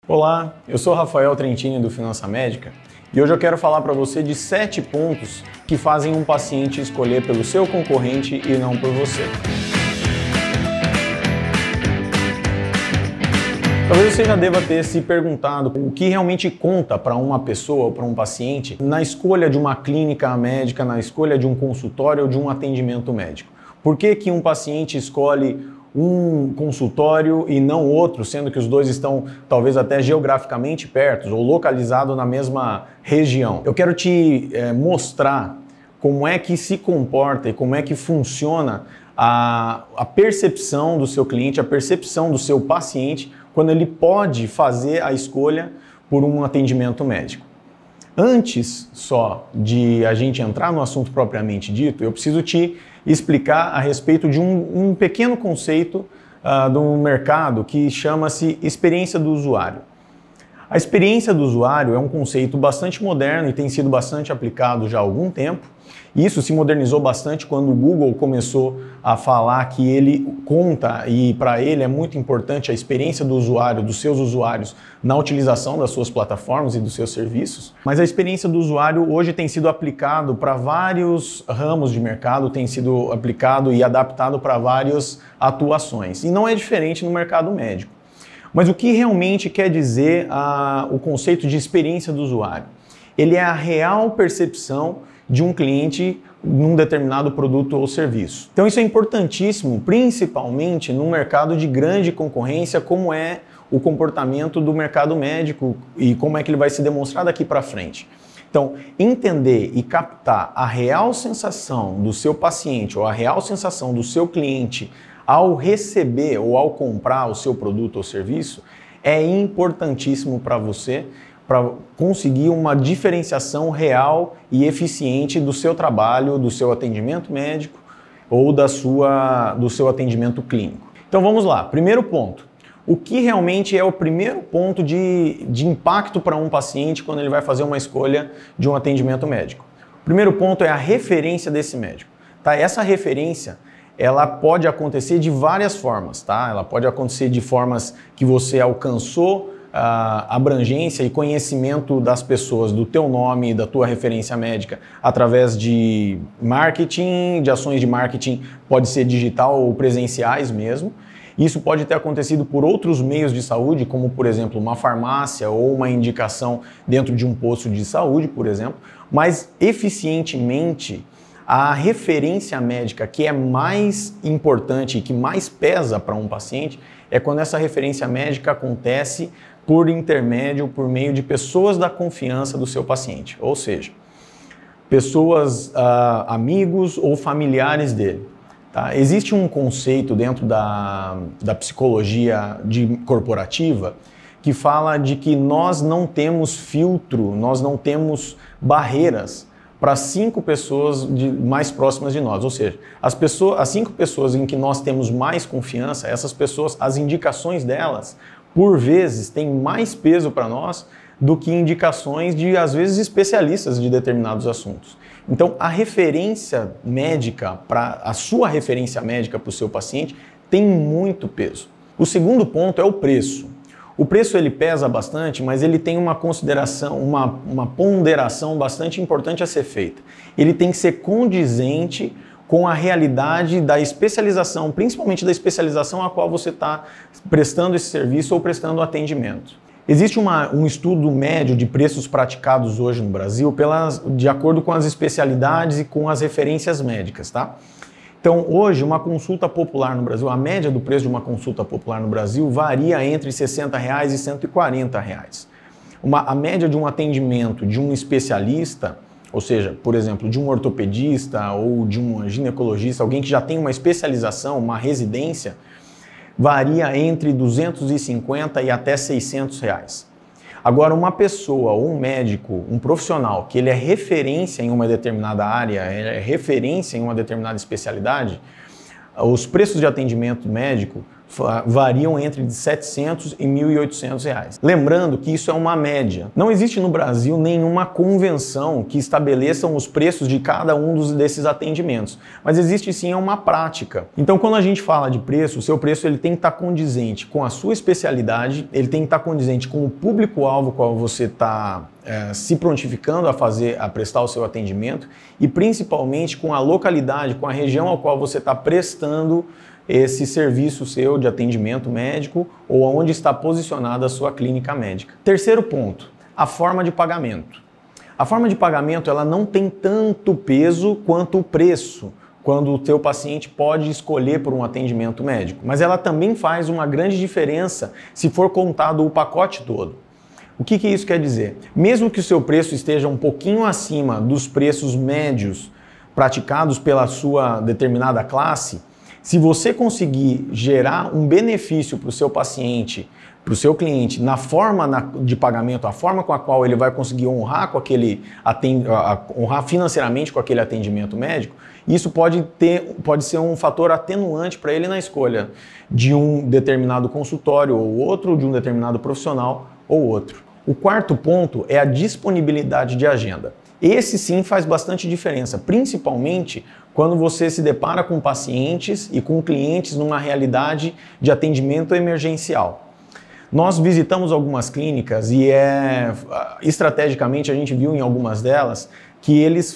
Olá, eu sou Rafael Trentini do Finança Médica e hoje eu quero falar para você de 7 pontos que fazem um paciente escolher pelo seu concorrente e não por você. Talvez você já deva ter se perguntado o que realmente conta para uma pessoa ou para um paciente na escolha de uma clínica médica, na escolha de um consultório ou de um atendimento médico. Por que que um paciente escolhe um consultório e não outro, sendo que os dois estão talvez até geograficamente perto ou localizados na mesma região? Eu quero te mostrar como é que se comporta e como é que funciona a percepção do seu cliente, a percepção do seu paciente quando ele pode fazer a escolha por um atendimento médico. Antes só de a gente entrar no assunto propriamente dito, eu preciso te explicar a respeito de um pequeno conceito do mercado que chama-se experiência do usuário. A experiência do usuário é um conceito bastante moderno e tem sido bastante aplicado já há algum tempo. Isso se modernizou bastante quando o Google começou a falar que ele conta e para ele é muito importante a experiência do usuário, dos seus usuários na utilização das suas plataformas e dos seus serviços. Mas a experiência do usuário hoje tem sido aplicado para vários ramos de mercado, tem sido aplicado e adaptado para várias atuações. E não é diferente no mercado médico. Mas o que realmente quer dizer o conceito de experiência do usuário? Ele é a real percepção de um cliente num determinado produto ou serviço. Então isso é importantíssimo, principalmente num mercado de grande concorrência, como é o comportamento do mercado médico e como é que ele vai se demonstrar daqui para frente. Então, entender e captar a real sensação do seu paciente ou a real sensação do seu cliente ao receber ou ao comprar o seu produto ou serviço é importantíssimo para você, para conseguir uma diferenciação real e eficiente do seu trabalho, do seu atendimento médico ou do seu atendimento clínico. Então vamos lá, primeiro ponto. O que realmente é o primeiro ponto de impacto para um paciente quando ele vai fazer uma escolha de um atendimento médico? O primeiro ponto é a referência desse médico. Tá? Essa referência ela pode acontecer de várias formas. Tá? Ela pode acontecer de formas que você alcançou abrangência e conhecimento das pessoas, do teu nome, da tua referência médica, através de marketing, de ações de marketing, pode ser digital ou presenciais mesmo. Isso pode ter acontecido por outros meios de saúde, como por exemplo uma farmácia ou uma indicação dentro de um posto de saúde, por exemplo, mas eficientemente a referência médica que é mais importante e que mais pesa para um paciente é quando essa referência médica acontece por intermédio, por meio de pessoas da confiança do seu paciente, ou seja, pessoas, amigos ou familiares dele. Tá? Existe um conceito dentro da psicologia corporativa que fala de que nós não temos filtro, nós não temos barreiras para 5 pessoas mais próximas de nós, ou seja, as 5 pessoas em que nós temos mais confiança, essas pessoas, as indicações delas, por vezes, têm mais peso para nós do que indicações de, às vezes, especialistas de determinados assuntos. Então, a referência médica, a sua referência médica para o seu paciente, tem muito peso. O segundo ponto é o preço. O preço ele pesa bastante, mas ele tem uma consideração, uma ponderação bastante importante a ser feita. Ele tem que ser condizente com a realidade da especialização, principalmente da especialização a qual você está prestando esse serviço ou prestando atendimento. Existe um estudo médio de preços praticados hoje no Brasil de acordo com as especialidades e com as referências médicas, tá? Então, hoje, uma consulta popular no Brasil, a média do preço de uma consulta popular no Brasil varia entre R$ 60 e R$ 140. A média de um atendimento de um especialista, ou seja, por exemplo, de um ortopedista ou de um ginecologista, alguém que já tem uma especialização, uma residência, varia entre 250 e até 600 reais. Agora, uma pessoa ou um médico, um profissional, que ele é referência em uma determinada área, é referência em uma determinada especialidade, os preços de atendimento médico variam entre de 700 e 1.800 reais. Lembrando que isso é uma média. Não existe no Brasil nenhuma convenção que estabeleçam os preços de cada um desses atendimentos, mas existe sim uma prática. Então, quando a gente fala de preço, o seu preço ele tem que estar condizente com a sua especialidade, ele tem que estar condizente com o público-alvo qual você está se prontificando a prestar o seu atendimento e principalmente com a localidade, com a região ao qual você está prestando esse serviço seu de atendimento médico ou onde está posicionada a sua clínica médica. Terceiro ponto, a forma de pagamento. A forma de pagamento ela não tem tanto peso quanto o preço, quando o teu paciente pode escolher por um atendimento médico, mas ela também faz uma grande diferença se for contado o pacote todo. O que isso quer dizer? Mesmo que o seu preço esteja um pouquinho acima dos preços médios praticados pela sua determinada classe, se você conseguir gerar um benefício para o seu paciente, para o seu cliente, na forma de pagamento, a forma com a qual ele vai conseguir honrar honrar financeiramente com aquele atendimento médico, isso pode ser um fator atenuante para ele na escolha de um determinado consultório ou outro, de um determinado profissional ou outro. O quarto ponto é a disponibilidade de agenda. Esse sim faz bastante diferença, principalmente quando você se depara com pacientes e com clientes numa realidade de atendimento emergencial. Nós visitamos algumas clínicas e estrategicamente a gente viu em algumas delas que esses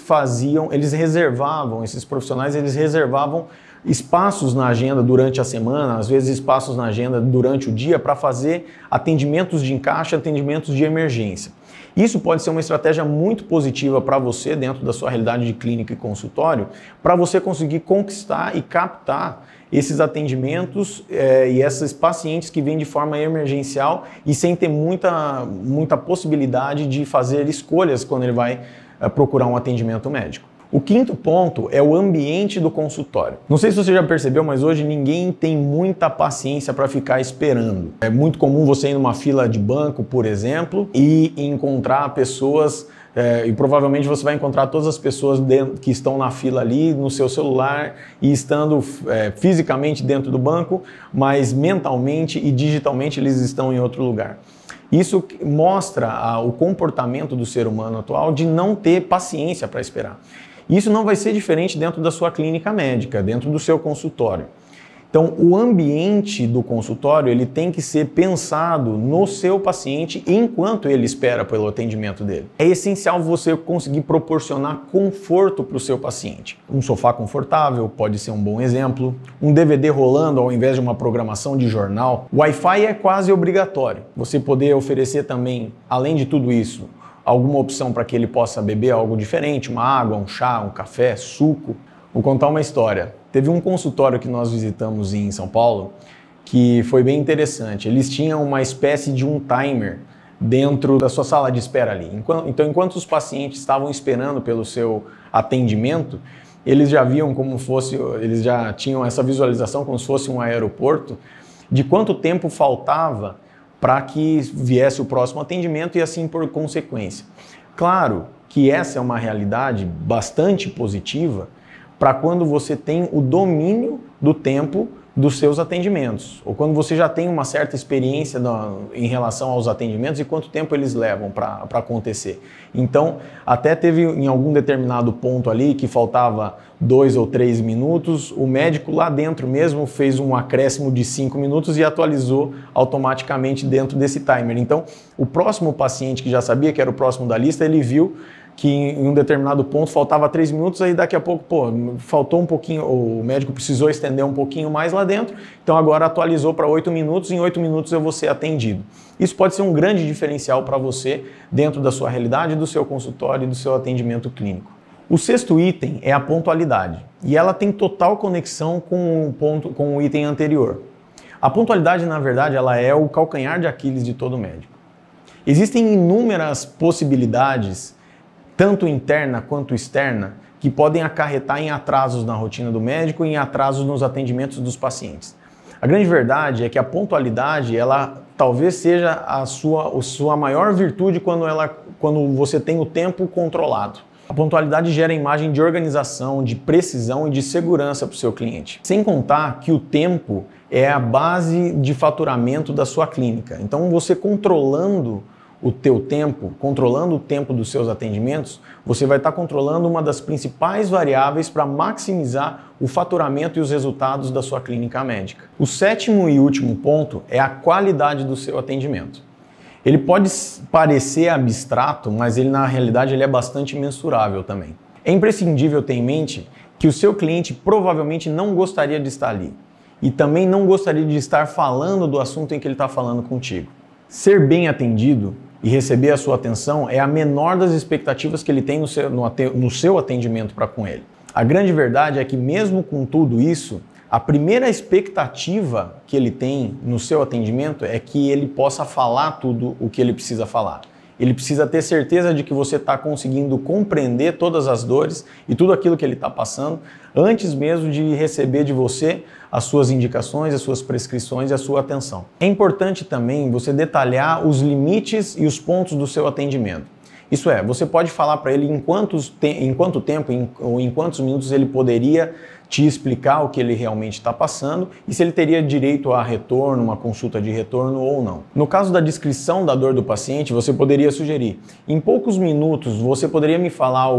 profissionais reservavam espaços na agenda durante a semana, às vezes espaços na agenda durante o dia para fazer atendimentos de encaixe, atendimentos de emergência. Isso pode ser uma estratégia muito positiva para você dentro da sua realidade de clínica e consultório, para você conseguir conquistar e captar esses atendimentos e esses pacientes que vêm de forma emergencial e sem ter muita possibilidade de fazer escolhas quando ele vai procurar um atendimento médico. O quinto ponto é o ambiente do consultório. Não sei se você já percebeu, mas hoje ninguém tem muita paciência para ficar esperando. É muito comum você ir numa fila de banco, por exemplo, e encontrar pessoas, e provavelmente você vai encontrar todas as pessoas que estão na fila ali, no seu celular, e estando fisicamente dentro do banco, mas mentalmente e digitalmente eles estão em outro lugar. Isso mostra o comportamento do ser humano atual de não ter paciência para esperar. Isso não vai ser diferente dentro da sua clínica médica, dentro do seu consultório. Então, o ambiente do consultório ele tem que ser pensado no seu paciente enquanto ele espera pelo atendimento dele. É essencial você conseguir proporcionar conforto para o seu paciente. Um sofá confortável pode ser um bom exemplo, um DVD rolando ao invés de uma programação de jornal. O Wi-Fi é quase obrigatório. Você poder oferecer também, além de tudo isso, alguma opção para que ele possa beber algo diferente, uma água, um chá, um café, suco. Vou contar uma história. Teve um consultório que nós visitamos em São Paulo que foi bem interessante. Eles tinham uma espécie de um timer dentro da sua sala de espera ali. Então, enquanto os pacientes estavam esperando pelo seu atendimento, eles já viam eles já tinham essa visualização como se fosse um aeroporto de quanto tempo faltava para que viesse o próximo atendimento e assim por consequência. Claro que essa é uma realidade bastante positiva para quando você tem o domínio do tempo dos seus atendimentos, ou quando você já tem uma certa experiência em relação aos atendimentos e quanto tempo eles levam para acontecer. Então, até teve em algum determinado ponto ali que faltava 2 ou 3 minutos, o médico lá dentro mesmo fez um acréscimo de 5 minutos e atualizou automaticamente dentro desse timer. Então, o próximo paciente que já sabia que era o próximo da lista, ele viu que em um determinado ponto faltava 3 minutos, aí daqui a pouco, faltou um pouquinho, o médico precisou estender um pouquinho mais lá dentro, então agora atualizou para 8 minutos, em 8 minutos eu vou ser atendido. Isso pode ser um grande diferencial para você dentro da sua realidade, do seu consultório e do seu atendimento clínico. O sexto item é a pontualidade, e ela tem total conexão com o item anterior. A pontualidade, na verdade, ela é o calcanhar de Aquiles de todo médico. Existem inúmeras possibilidades tanto interna quanto externa, que podem acarretar em atrasos na rotina do médico e em atrasos nos atendimentos dos pacientes. A grande verdade é que a pontualidade, ela talvez seja a sua maior virtude quando você tem o tempo controlado. A pontualidade gera imagem de organização, de precisão e de segurança para o seu cliente. Sem contar que o tempo é a base de faturamento da sua clínica. Então, você controlando o teu tempo, controlando o tempo dos seus atendimentos, você vai estar controlando uma das principais variáveis para maximizar o faturamento e os resultados da sua clínica médica. O sétimo e último ponto é a qualidade do seu atendimento. Ele pode parecer abstrato, mas ele na realidade ele é bastante mensurável também. É imprescindível ter em mente que o seu cliente provavelmente não gostaria de estar ali e também não gostaria de estar falando do assunto em que ele está falando contigo. Ser bem atendido e receber a sua atenção é a menor das expectativas que ele tem no seu atendimento para com ele. A grande verdade é que mesmo com tudo isso, a primeira expectativa que ele tem no seu atendimento é que ele possa falar tudo o que ele precisa falar. Ele precisa ter certeza de que você está conseguindo compreender todas as dores e tudo aquilo que ele está passando antes mesmo de receber de você as suas indicações, as suas prescrições e a sua atenção. É importante também você detalhar os limites e os pontos do seu atendimento. Isso é, você pode falar para ele em quanto tempo ou em quantos minutos ele poderia te explicar o que ele realmente está passando e se ele teria direito a retorno, uma consulta de retorno ou não. No caso da descrição da dor do paciente, você poderia sugerir: em poucos minutos você poderia me falar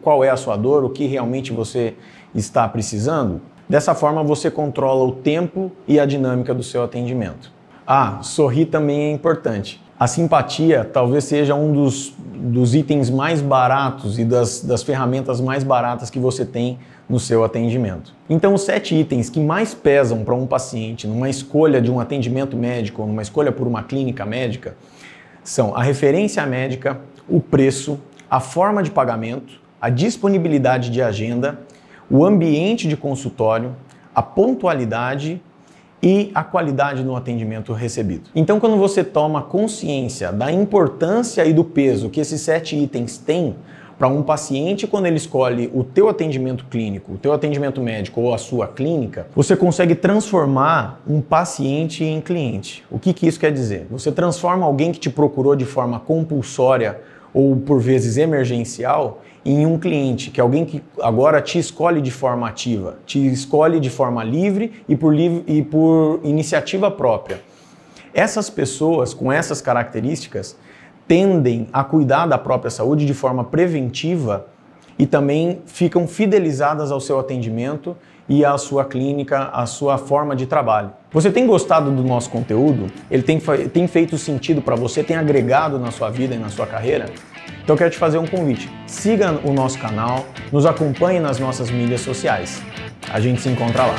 qual é a sua dor, o que realmente você está precisando? Dessa forma você controla o tempo e a dinâmica do seu atendimento. Sorrir também é importante. A simpatia talvez seja um dos itens mais baratos e das ferramentas mais baratas que você tem no seu atendimento. Então, os 7 itens que mais pesam para um paciente numa escolha de um atendimento médico ou numa escolha por uma clínica médica são a referência médica, o preço, a forma de pagamento, a disponibilidade de agenda, o ambiente de consultório, a pontualidade e a qualidade no atendimento recebido. Então, quando você toma consciência da importância e do peso que esses 7 itens têm para um paciente quando ele escolhe o teu atendimento clínico, o teu atendimento médico ou a sua clínica, você consegue transformar um paciente em cliente. O que isso quer dizer? Você transforma alguém que te procurou de forma compulsória ou por vezes emergencial em um cliente, que é alguém que agora te escolhe de forma ativa, te escolhe de forma livre e por iniciativa própria. Essas pessoas com essas características tendem a cuidar da própria saúde de forma preventiva e também ficam fidelizadas ao seu atendimento e à sua clínica, à sua forma de trabalho. Você tem gostado do nosso conteúdo? Ele tem feito sentido para você? Tem agregado na sua vida e na sua carreira? Então eu quero te fazer um convite. Siga o nosso canal, nos acompanhe nas nossas mídias sociais. A gente se encontra lá.